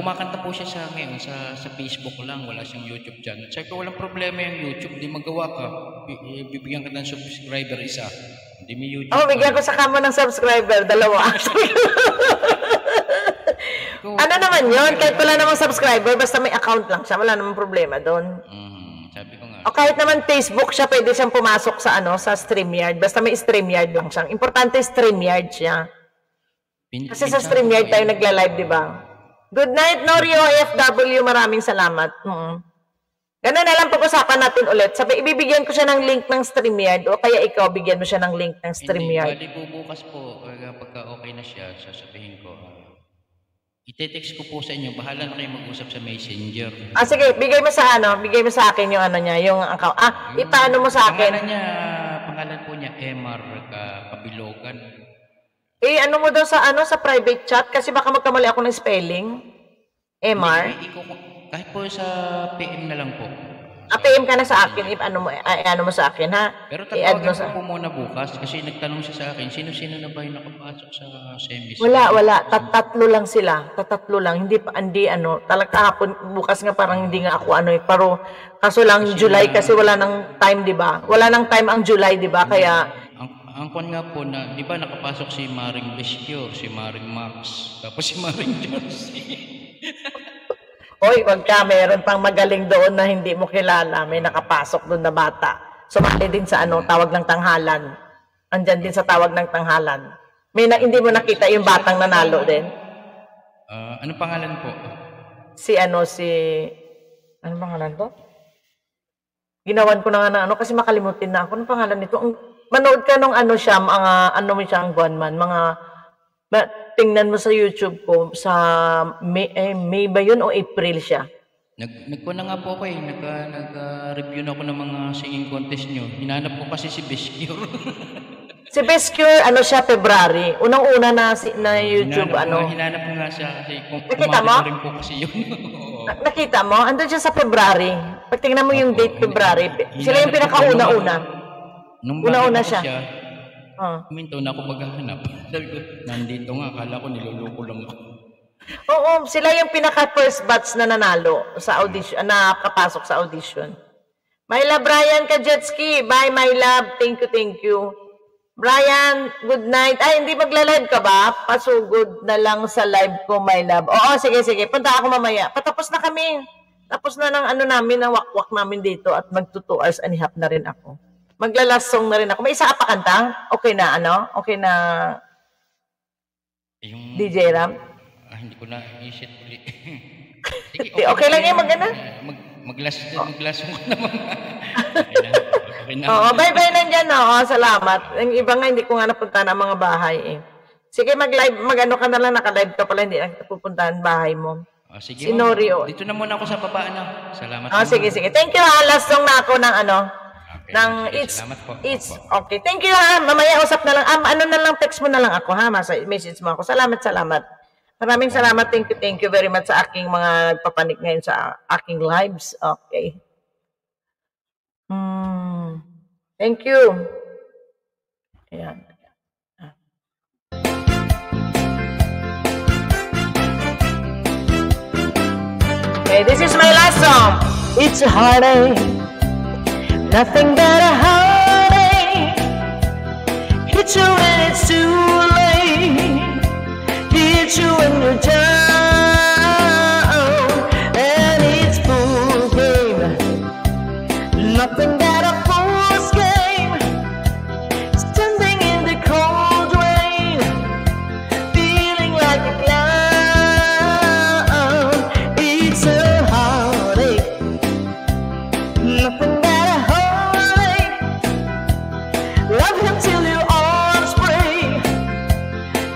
kumakanta po siya sa ngayon sa Facebook lang, wala siyang YouTube channel. Sabi ko, walang problema yung YouTube, di magawa ka. Bibigyan ka ng subscriber isa. Hindi may YouTube. Oh, bigyan ko sa kamo ng subscriber, 2. Ano naman yun? Kahit wala namang subscriber, basta may account lang siya, wala namang problema doon. Sabi ko nga. O kahit naman Facebook siya, pwede siyang pumasok sa sa StreamYard. Basta may StreamYard lang siya. Importante StreamYard siya. Kasi sa StreamYard tayo nagla-live, di ba? Good night, Norio FW. Maraming salamat. Ganun na lang pag-usapan natin ulit. Sabi, ibibigyan ko siya ng link ng StreamYard o kaya ikaw bigyan mo siya ng link ng StreamYard. Hindi, bali po bukas po, pagka okay na siya, sasabihin ko. Ite-text ko po sa inyo, bahala na kayo mag-usap sa Messenger. Sige, bigay mo sa bigay mo sa akin yung niya, yung account. Ipaano mo sa akin? Pangalan po niya, Emar Kabilogan. Ano mo daw sa sa private chat kasi baka magkamali ako ng spelling. Emar. Kahit po sa PM na lang po. PM ka na sa akin, ano mo sa akin, ha? Pero tatawagan po muna bukas kasi nagtanong siya sa akin, sino-sino na ba yung nakapasok sa semis? Wala. Tatlo lang sila. Tatlo lang. Hindi talaga kahapon, bukas nga parang hindi nga ako pero kaso lang kasi July kasi wala nang time, di ba? Wala nang time ang July, di ba? Kaya ang kon nga po na, di ba nakapasok si Maring Bescure, si Maring Max, tapos si Maring Josie. Oy, wag ka, meron pang magaling doon na hindi mo kilala. May nakapasok doon na bata. Sumali din sa tawag ng tanghalan. Andyan din sa tawag ng tanghalan. Hindi mo nakita yung batang nanalo din? Ano pangalan po? Ano pangalan to? Ginawan ko na nga kasi makalimutin na ako. Ano pangalan nito? Manood ka nung siya, ang Guanman, tingnan mo sa YouTube ko, sa May ba yun o April siya? Nagkuha nga po ako nag-review na ako ng mga singing contest nyo. Hinanap ko kasi si Bescure. Si Bescure, siya, February. Unang-una na YouTube, Hinanap ko nga siya kasi nakita mo? Rin po kasi yun. Nakita mo? Andun siya sa February. Pag tingnan mo yung date, February. Sila yung pinakauna-una. Nung una siya. Minto na ako maghahanap. Sabi ko, nandito nga, akala ko niloloko lang ako. Oo, sila yung pinaka-first batch na nanalo sa audition, nakapasok sa audition. Myla, Brian Kajetski. Bye, Myla. Thank you. Brian, good night. Hindi magla-live ka ba? Pasugod na lang sa live ko, my love. Oo, sige. Punta ako mamaya. Patapos na kami. Tapos na ng namin, ng wakwak namin dito at mag-2 hours and a half na rin ako. Magla-last song na rin ako. May isa ka pa kanta? Okay na, Okay na yung, DJ Ram? Hindi ko na isip ulit. Okay lang yan, Mag-last song ka naman. Okay na. Oo, bye-bye nandyan. Salamat. Yung iba nga, hindi ko nga napunta na mga bahay Sige, mag-live, ka na lang, naka-live ka pala, hindi na pupuntahan bahay mo. Sige, si Norio. Dito na muna ako sa baba, Salamat. Sige. Thank you, last song na ako ng Okay, okay. Thank you, mamaya usap na lang. Na lang, text mo na lang ako, message mo ako. Salamat. Maraming salamat. Thank you very much sa aking mga nagpapanik ngayon sa aking lives. Okay. Thank you. Ayan. Okay, this is my last song. It's a heartache. Nothing but a heartache. Hit you when it's too late. Hit you when you're down. And it's full game. Nothing but a fool's game. Standing in the cold rain. Feeling like a clown. It's a heartache. Nothing but a heartache. Love him till your arms break.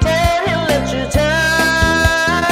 Tell him let you down.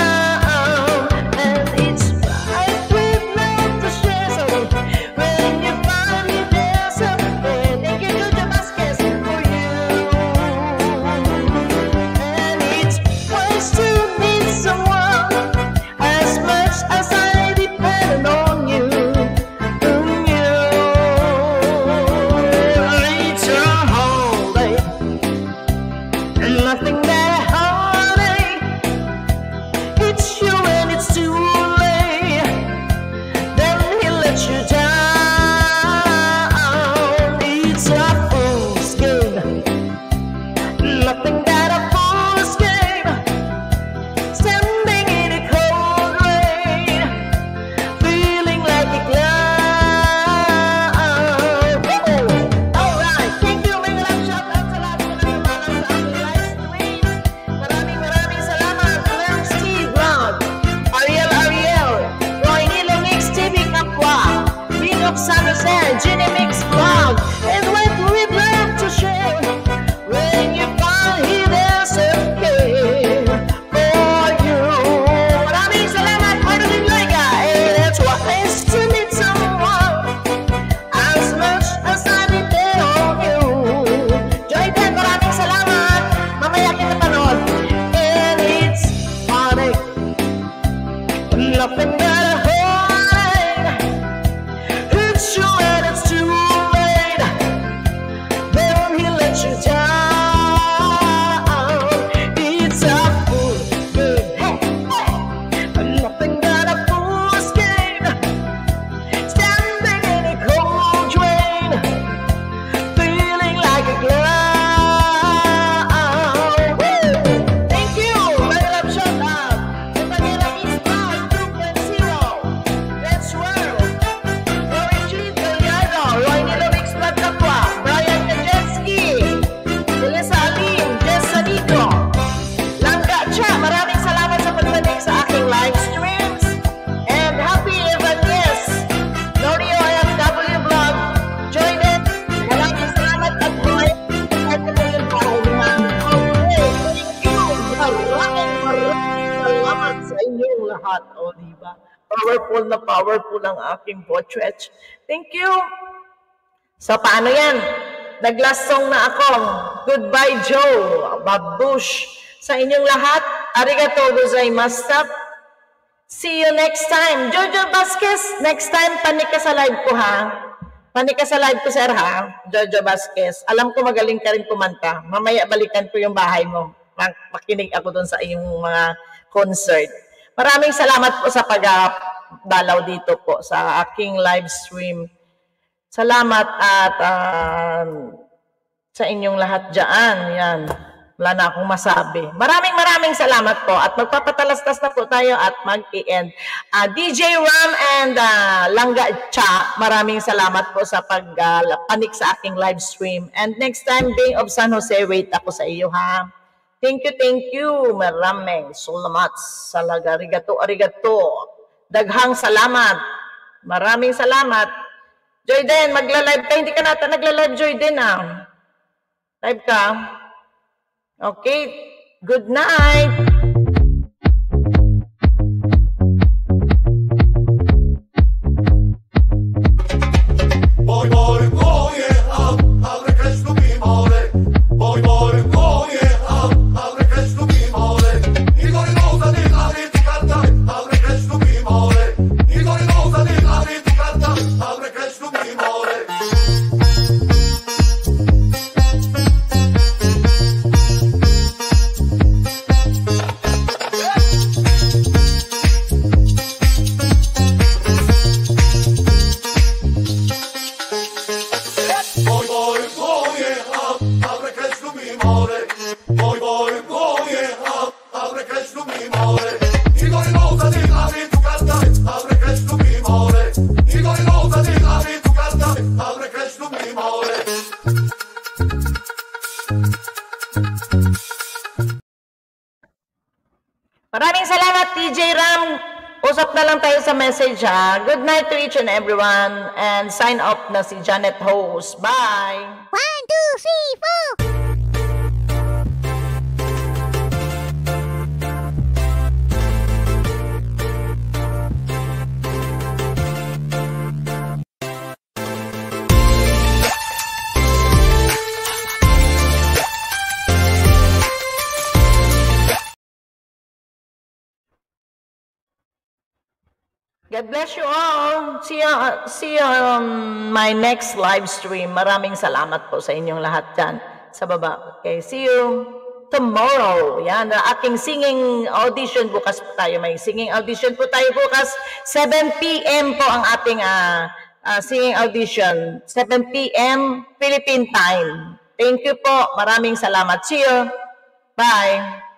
Nothing but a heartache. It's true and it's too late. Then he let you down. It's a fool's game. Nothing but a fool's game. Standing in a cold drain, feeling like a clown. Thank you, my love, shut up. The Manila is not 2.0. Let's roll. Roy G. Gallardo, Roy Nilowix Platapwa, Brian Kajetski, Julia Salim, Jess Sanico, Langga Cha, maraming salamat sa pagpanig sa aking live streams. And happy Evangelist, Norio FW Vlog, join it. Maraming salamat at Roy. At yung bahay naman. Okay, thank you. Maraming salamat sa inyong lahat. O, diba? Powerful na powerful ang aking portrait. Thank you. So, paano yan? Nag-last song na ako. Goodbye, Joe. Babush. Sa inyong lahat, arigatou gozaimasu. See you next time. Jojo Vasquez, next time, panik ka sa live ko, ha? Panik ka sa live ko, sir, ha? Jojo Vasquez. Alam ko magaling ka rin kumanta. Mamaya balikan ko yung bahay mo. Makinig ako dun sa iyong mga concert. Maraming salamat po sa pag-dalaw dito po sa aking live stream. Salamat at sa inyong lahat dyan. Yan. Wala na akong masabi. Maraming salamat po. At magpapatalastas na po tayo at mag-i-end. DJ Ram and Langga Cha, maraming salamat po sa pagpanik sa aking live stream. And next time, Bay of San Jose, wait ako sa iyo, ha? Thank you. Maraming salamat. Salaga, arigato. Daghang salamat. Maraming salamat. Joyden, magla-live ka. Hindi ka nata nagla-live, Joyden, ah. Live ka. Okay. Good night. Boy, yeah, abre Cristo mi mole. Boy, yeah, abre Cristo mi mole. Igor Rosa di abre tu carta, abre Cristo mi mole. Igor Rosa di abre tu carta, abre Cristo mi mole. Maraming salamat, DJ Ram. Usap na lang tayo sa message, ha. Good night to each and everyone. And sign off na si Janet Host. Bye! 1, 2, 3, 4. God bless you all. See you on my next live stream. Maraming salamat po sa inyong lahat dyan sa baba. Okay, see you tomorrow. Yan, aking singing audition bukas po tayo. May singing audition po tayo bukas. 7 p.m. po ang ating singing audition. 7 p.m. Philippine time. Thank you po. Maraming salamat. See you. Bye.